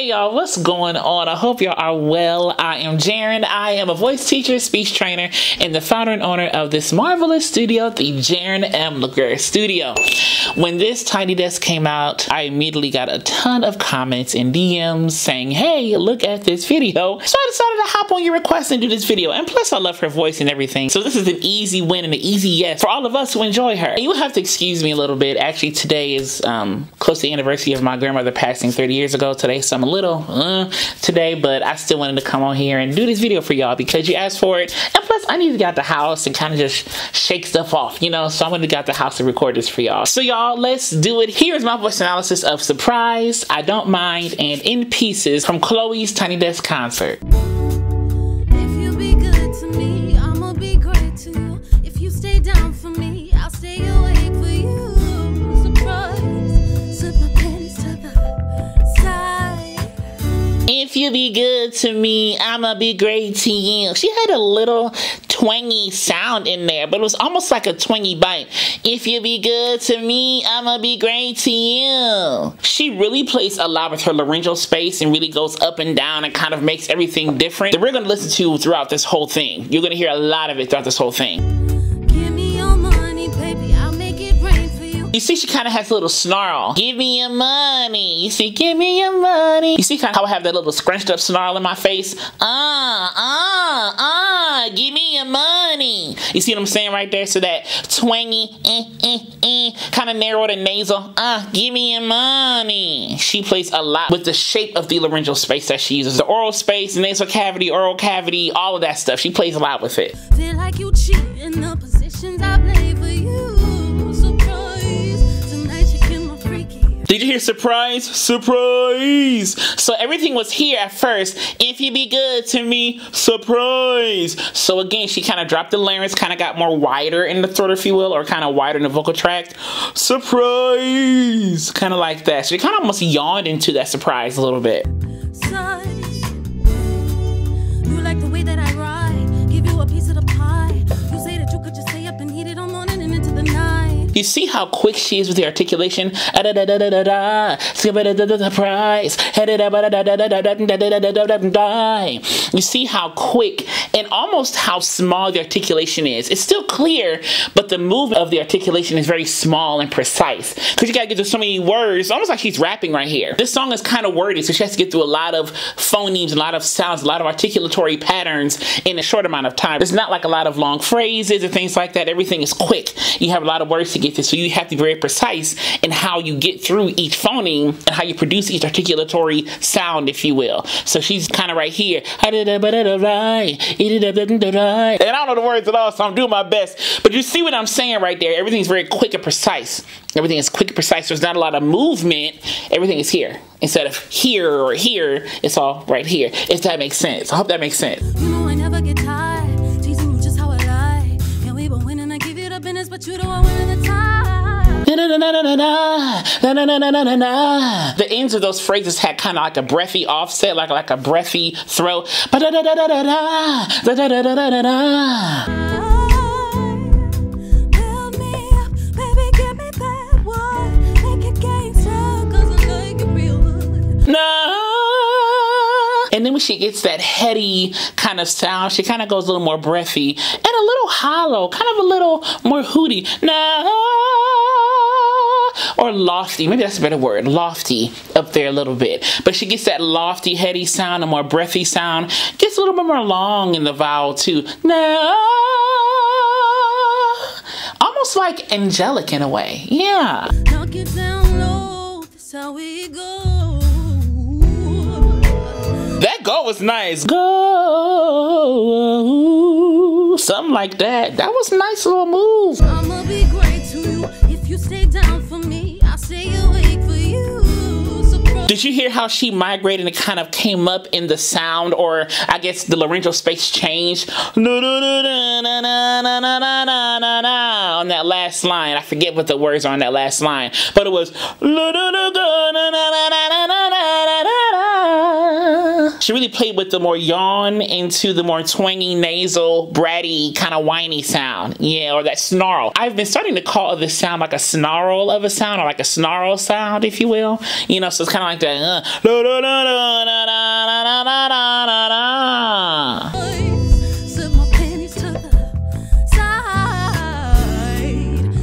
Hey y'all, what's going on? I hope y'all are well. I am Jaren. I am a voice teacher, speech trainer, and the founder and owner of this marvelous studio, the Jaren M. LaGuerre Studio. When this Tiny Desk came out, I immediately got a ton of comments and DMs saying, hey, look at this video. So I decided to hop on your request and do this video. And plus, I love her voice and everything. So this is an easy win and an easy yes for all of us who enjoy her. And you have to excuse me a little bit. Actually, today is close to the anniversary of my grandmother passing 30 years ago today. So I'm a little today, but I still wanted to come on here and do this video for y'all because you asked for it. And plus, I need to get out the house and kind of just shake stuff off, you know? So I'm going to get out the house and record this for y'all. So y'all, let's do it. Here's my voice analysis of Surprise, I Don't Mind, and In Pieces from Chloe's Tiny Desk concert. If you be good to me, I'ma be great to you. If you stay down for me, I'll stay awake for you. Surprise, slip my panties to the side. If you be good to me, I'ma be great to you. She had a little twangy sound in there, but it was almost like a twangy bite. If you be good to me, I'ma be great to you. She really plays a lot with her laryngeal space and really goes up and down and kind of makes everything different that we're gonna listen to throughout this whole thing. You're gonna hear a lot of it throughout this whole thing. Give me your money, baby, I'll make it rain for you. You see, she kind of has a little snarl. Give me your money. You see, give me your money. You see kind of how I have that little scrunched up snarl in my face? Give me your money. You see what I'm saying right there? So that twangy, kind of narrow and nasal. Give me your money. She plays a lot with the shape of the laryngeal space that she uses. The oral space, nasal cavity, oral cavity, all of that stuff. She plays a lot with it. Feel like you cheat in the positions I play for you. Surprise, tonight you get my freaky. Did you hear surprise? Surprise! So everything was here at first. If you be good to me, surprise! So again, she kind of dropped the larynx, kind of got more wider in the throat, if you will, or kind of wider in the vocal tract. Surprise! Kind of like that. So she kind of almost yawned into that surprise a little bit. Side, you like the way that I ride, give you a piece of the pie. You say that you could just stay up and eat it all morning and into the night. You see how quick she is with the articulation? Surprise. You see how quick and almost how small the articulation is. It's still clear, but the movement of the articulation is very small and precise. Because you gotta get through so many words, almost like she's rapping right here. This song is kind of wordy, so she has to get through a lot of phonemes, a lot of sounds, a lot of articulatory patterns in a short amount of time. There's not like a lot of long phrases and things like that. Everything is quick. You have a lot of words to get through, so you have to be very precise in how you get through each phoneme and how you produce each articulatory sound, if you will. So she's kind of right here. And I don't know the words at all, so I'm doing my best. But you see what I'm saying right there? Everything's very quick and precise. Everything is quick and precise. There's not a lot of movement. Everything is here. Instead of here or here, it's all right here. If that makes sense. I hope that makes sense. You know I never get tired, teasing you just how I like. And we been winning, I give you the business, but you don't want winning the time. The ends of those phrases had kind of like a breathy offset, like a breathy throw. And then when she gets that heady kind of sound, she kind of goes a little more breathy and a little hollow, kind of a little more hooty. Or lofty, maybe that's a better word, lofty up there a little bit. But she gets that lofty, heady sound, a more breathy sound. Gets a little bit more long in the vowel too. Almost like angelic in a way, yeah. Knock it down low, that's how we go. That go was nice. Go. Something like that. That was a nice little move. I'ma be great to you. If you stay down for me, I'll stay awake for you. Did you hear how she migrated and kind of came up in the sound, or I guess the laryngeal space changed? On that last line. I forget what the words are on that last line, but it was She really played with the more yawn into the more twangy, nasal, bratty, kind of whiny sound. Yeah, or that snarl. I've been starting to call this sound like a snarl of a sound, or like a snarl sound, if you will. You know, so it's kind of like that. Slip my panties to the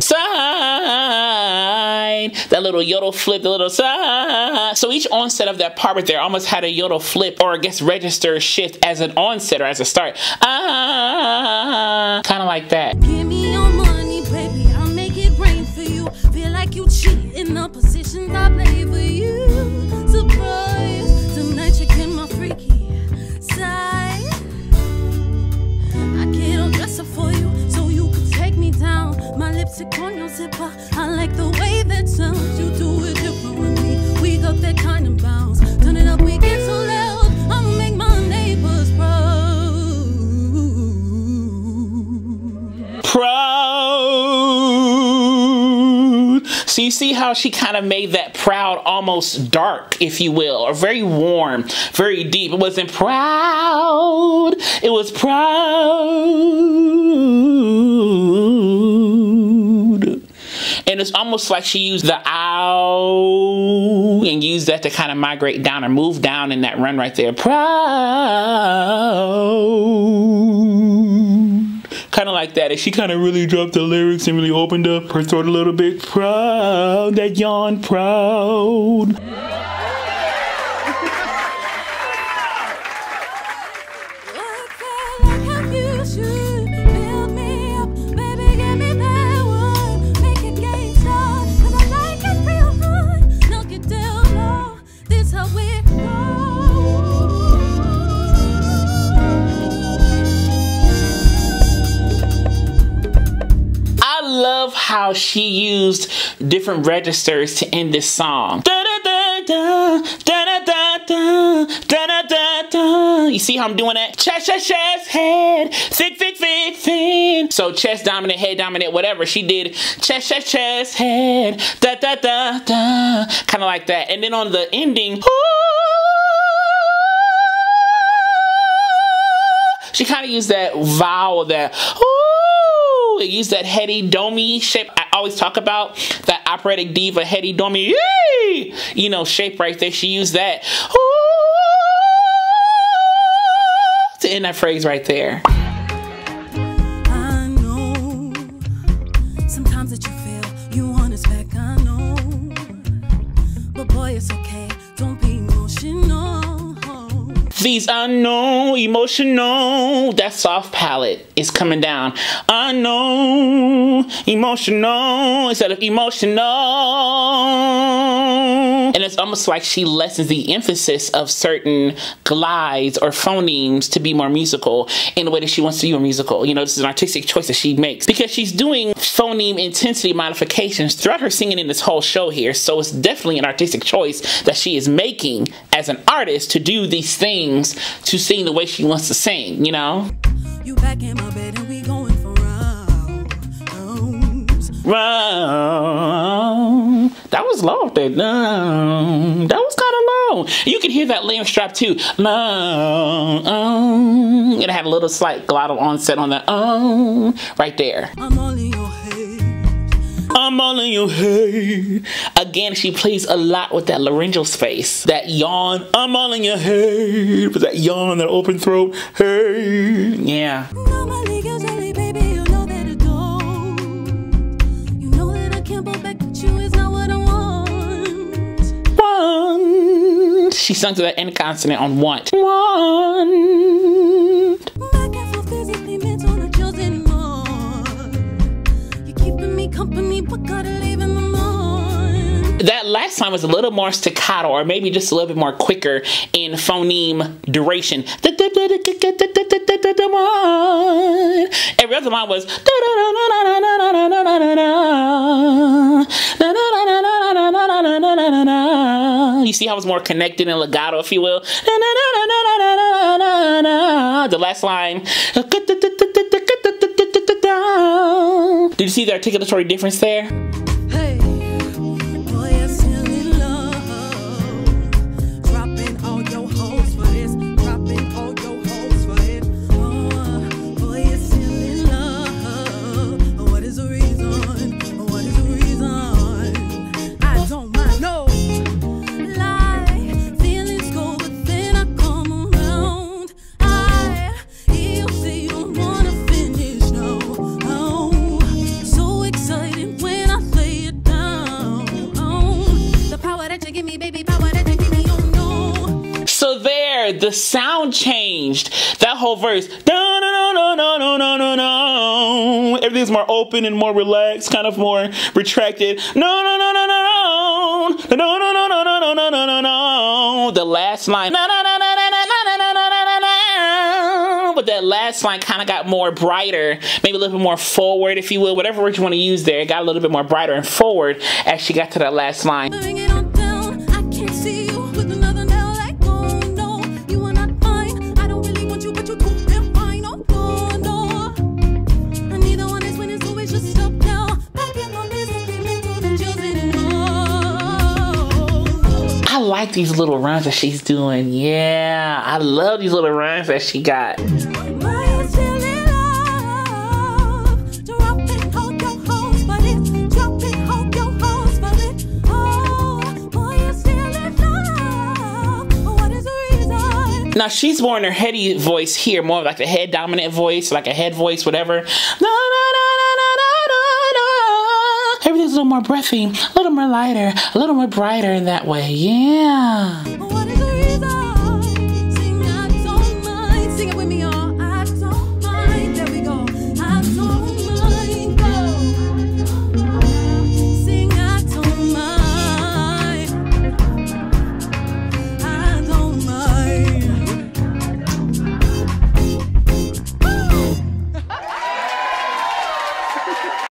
side. That little yodel flip, the little side. So each onset of that part right there almost had a yodel flip, or I guess register shift as an onset or as a start. Kind of like that. Give me your money, baby, I'll make it rain for you. Feel like you cheat in the positions I play for you. Surprise, tonight you're in my freaky side. I get all dressed up for you, so you can take me down. My lipstick on your zipper, I like the way that sounds. You do it different with me, we got that kind of bounce. Turn it up, we get so loud, I'ma make my neighbors proud. Proud. So you see how she kind of made that proud almost dark, if you will, or very warm, very deep. It wasn't proud, it was proud. And it's almost like she used the ow and used that to kind of migrate down or move down in that run right there. Proud. Kind of like that. And she kind of really dropped the lyrics and really opened up her throat a little bit. Proud, that yawn, proud. How she used different registers to end this song. Da da da da da da da da da da da. You see how I'm doing that? Chest, chest, chest, head, thick, thick, thick, thin. So chest dominant, head dominant, whatever. She did chest, chest, chest, head, da da da da, kind of like that. And then on the ending, she kind of used that vowel, that use that heady domey shape I always talk about, that operatic diva heady domey, you know, shape right there. She used that to end that phrase right there. I know sometimes that you feel you want us back, I know, but boy, it's okay, don't be emotional. These unknown, emotional, that soft palate is coming down. Unknown, emotional, instead of emotional. And it's almost like she lessens the emphasis of certain glides or phonemes to be more musical in the way that she wants to be more musical. You know, this is an artistic choice that she makes because she's doing phoneme intensity modifications throughout her singing in this whole show here. So it's definitely an artistic choice that she is making as an artist to do these things, to sing the way she wants to sing, you know? You back in my bed and we going for rounds. Round. That was low there. That was kind of low. You can hear that layering strap too. It had a little slight glottal onset on that right there. I'm all in your head. I'm all in your head. Again, she plays a lot with that laryngeal space. That yawn. I'm all in your head. With that yawn, that open throat. Hey. Yeah. Normally, usually, baby, you know that I don't. You know that I can't go back, but you is not what I want. Want. She sung to that end consonant on want. Want. Back and forth physically meant on a chosen anymore. You're keeping me company, but gotta leave in the morning. That last time was a little more staccato, or maybe just a little bit more quicker in phoneme duration. Every other line was. You see how it's more connected and legato, if you will. The last line. Did you see the articulatory difference there? Hey, boy, I'm still in love. Dropping all your hoes for this the sound changed. That whole verse, no, no, no, no, no, no, no, no. Everything's more open and more relaxed, kind of more retracted. No, no, no, no, no, no, no, no, no, no, no, no, no, no, no, no. The last line, no, no, no, no, no, no, no, no, no, no, no. But that last line kind of got more brighter, maybe a little bit more forward, if you will, whatever word you want to use there. It got a little bit more brighter and forward as she got to that last line. I like these little rhymes that she's doing. Yeah, I love these little rhymes that she got. Now she's more in her heady voice here, more of like a head dominant voice, like a head voice, whatever. No, no, no, no, no, no, no. Everything's a little more breathy, a little more lighter, a little more brighter in that way. Yeah. What is the reason? Sing, I don't mind. Sing it with me, y'all. I don't mind. There we go. I don't mind. Go. Sing, I don't mind. I don't mind.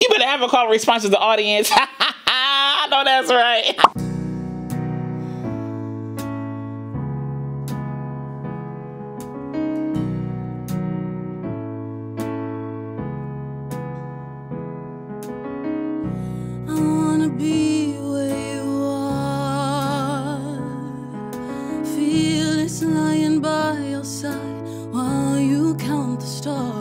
You better have a call and response to the audience. I know that's right. I wanna be where you are. Feel it's lying by your side while you count the stars.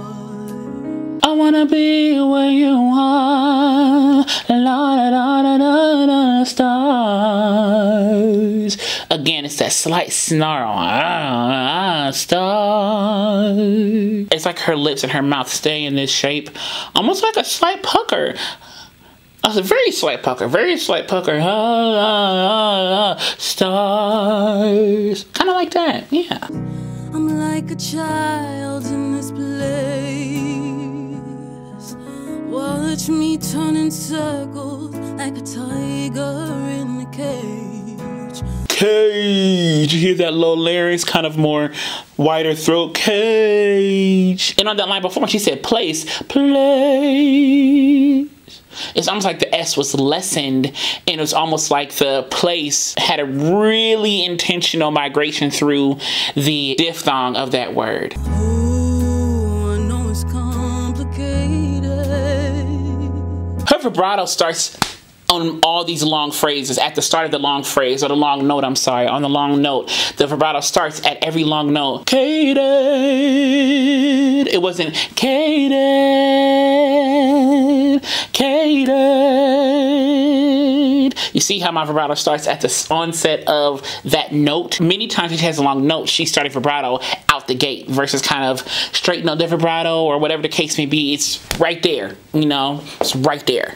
I wanna be where you are, la da da da da da stars. Again, it's that slight snarl, stars. It's like her lips and her mouth stay in this shape, almost like a slight pucker. A very slight pucker, stars. Kind of like that, yeah. I'm like a child in this place. Watch me turn in circles like a tiger in a cage. Cage. You hear that low larynx, kind of more wider throat. Cage. And on that line before, when she said place, place. It's almost like the S was lessened, and it was almost like the place had a really intentional migration through the diphthong of that word. Oh, I know it's complicated. Her vibrato starts on all these long phrases. At the start of the long phrase, or the long note, I'm sorry, on the long note, the vibrato starts at every long note. Cated. It wasn't cated. Cated. You see how my vibrato starts at the onset of that note? Many times if she has a long note, she started vibrato out the gate versus kind of straight note vibrato or whatever the case may be. It's right there, you know? It's right there.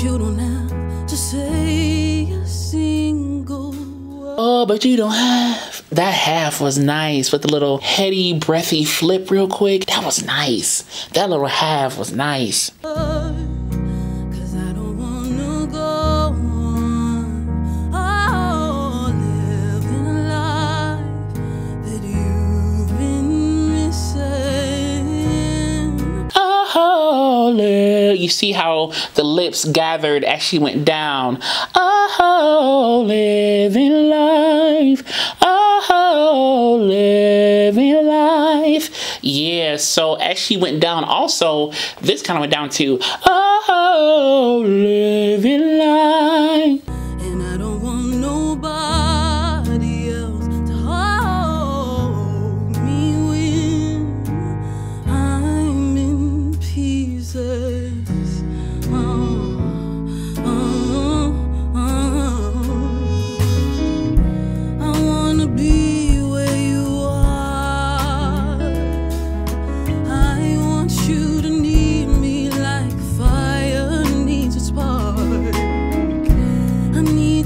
You don't have to say a single word. Oh, but you don't have. That half was nice with the little heady, breathy flip real quick. That was nice. That little half was nice. Cause I don't wanna go on. Oh, living a life that you've been missing. Oh, you see how the lips gathered as she went down. Oh, living life. Oh, living life. Yeah, so as she went down, also, this kind of went down to, oh, living life. And I don't want nobody else to hold me when I'm in pieces.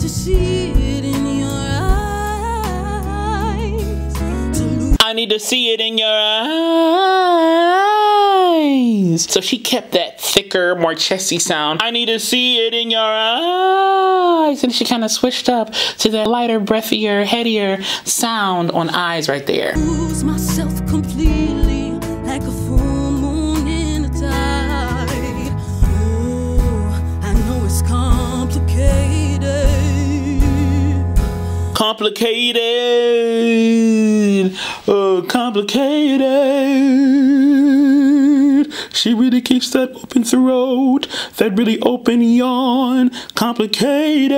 See it in your see it in your eyes. So she kept that thicker, more chesty sound. I need to see it in your eyes. And she kind of switched up to that lighter, breathier, headier sound on eyes right there. Lose myself completely like a full moon in a tide. Oh, I know it's complicated. Complicated. Complicated. She really keeps that open throat, that really open yawn. Complicated.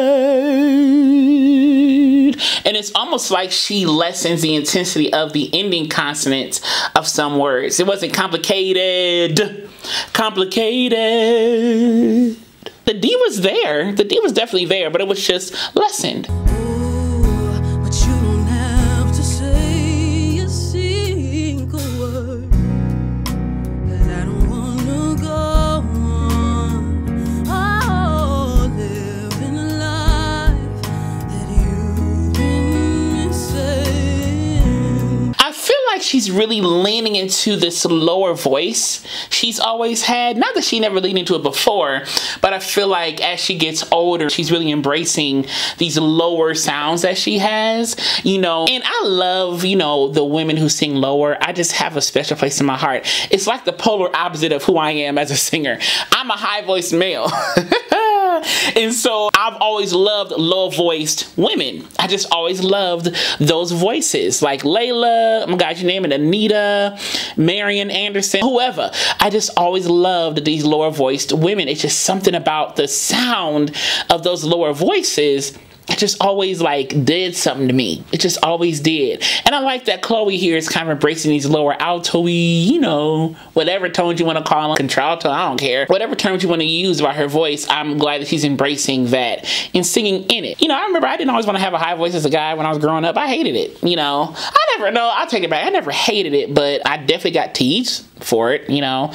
And it's almost like she lessens the intensity of the ending consonants of some words. It wasn't complicated. Complicated. The D was there. The D was definitely there, but it was just lessened. She's really leaning into this lower voice she's always had. Not that she never leaned into it before, but I feel like as she gets older, she's really embracing these lower sounds that she has, you know. And I love, you know, the women who sing lower. I just have a special place in my heart. It's like the polar opposite of who I am as a singer. I'm a high-voiced male. And so I've always loved low-voiced women. I just always loved those voices, like Layla, oh my God, you name it, Anita, Marian Anderson, whoever. I just always loved these lower-voiced women. It's just something about the sound of those lower voices. It just always like did something to me. It just always did. And I like that Chloe here is kind of embracing these lower alto-y, you know, whatever tones you want to call them, contralto, I don't care. Whatever terms you want to use about her voice, I'm glad that she's embracing that and singing in it. You know, I remember I didn't always want to have a high voice as a guy when I was growing up. I hated it, you know. I'll take it back. I never hated it, but I definitely got teased for it, you know,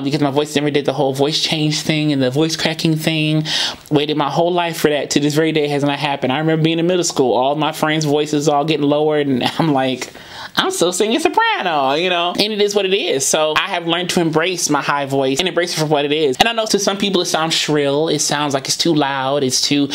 because my voice never did the whole voice change thing and the voice cracking thing. Waited my whole life for that. To this very day has not happened. I remember being in middle school, all my friends' voices all getting lowered, and I'm like, I'm still singing soprano, you know, and it is what it is. So I have learned to embrace my high voice and embrace it for what it is. And I know to some people it sounds shrill. It sounds like it's too loud. It's too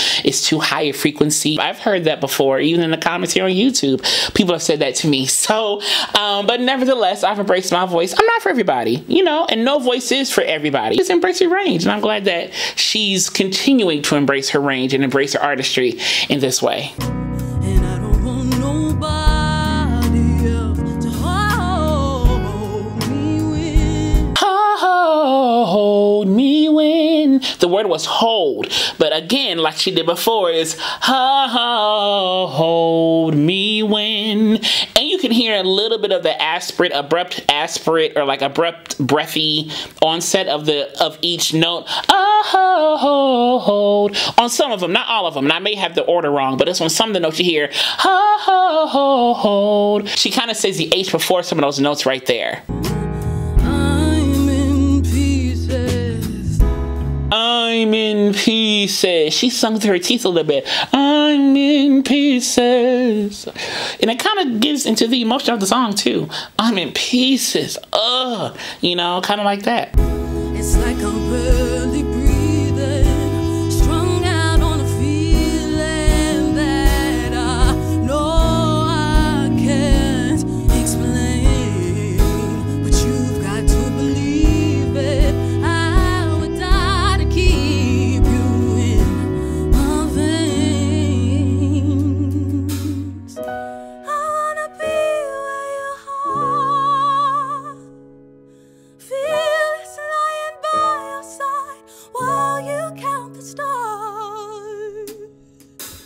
high a frequency. I've heard that before, even in the comments here on YouTube. People have said that to me. So, but nevertheless, I've embraced my voice. I'm not for everybody, you know, and no voice is for everybody. Just embrace your range. And I'm glad that she's continuing to embrace her range and embrace her artistry in this way. And I don't want nobody else to hold me when. Hold me when. The word was hold, but again, like she did before, is hold me when. And you can hear a little bit of the abrupt aspirate, or like abrupt breathy onset of each note. Hold on some of them, not all of them. And I may have the order wrong, but it's on some of the notes you hear hold. She kind of says the H before some of those notes right there. I'm in pieces. She sung with her teeth a little bit. I'm in pieces. And it kind of gives into the emotion of the song too. I'm in pieces. You know, kind of like that. It's like I'm barely breathing, strung out on a feeling that I know I can't explain. But you've got to believe it. I would die to keep you in my veins. I wanna be where your heart feels lying by your side while you count the stars.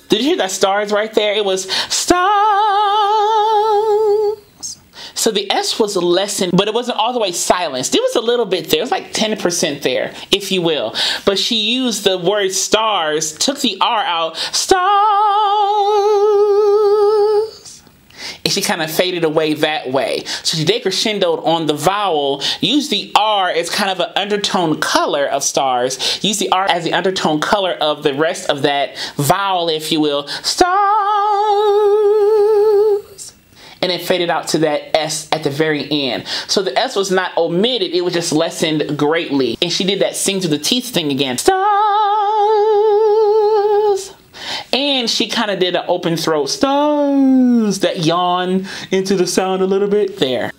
Did you hear that stars right there? It was stars. So the S was lessened, but it wasn't all the way silenced. It was a little bit there. It was like 10% there, if you will. But she used the word stars, took the R out, stars. And she kind of faded away that way. So she decrescendoed on the vowel, used the R as kind of an undertone color of stars, used the R as the undertone color of the rest of that vowel, if you will, stars. and it faded out to that S at the very end. So the S was not omitted, it was just lessened greatly. And she did that sing to the teeth thing again. Stars. And she kind of did an open throat, stars, that yawn into the sound a little bit there.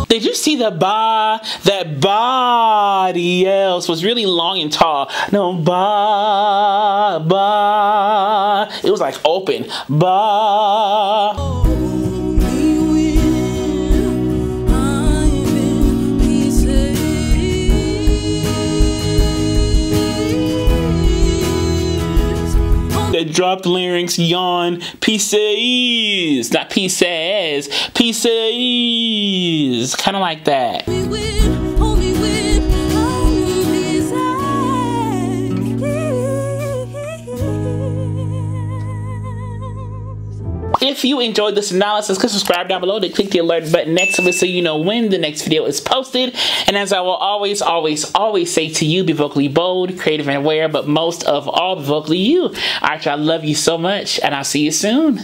Did you see the ba? That body else was really long and tall. No, ba. It was like open. Ba. That dropped larynx, yawn, pieces, not pieces, pieces, kind of like that. If you enjoyed this analysis, click subscribe down below, then click the alert button next to it so you know when the next video is posted. And as I will always say to you, be vocally bold, creative and aware, but most of all, be vocally you. Alright, y'all, love you so much, and I'll see you soon.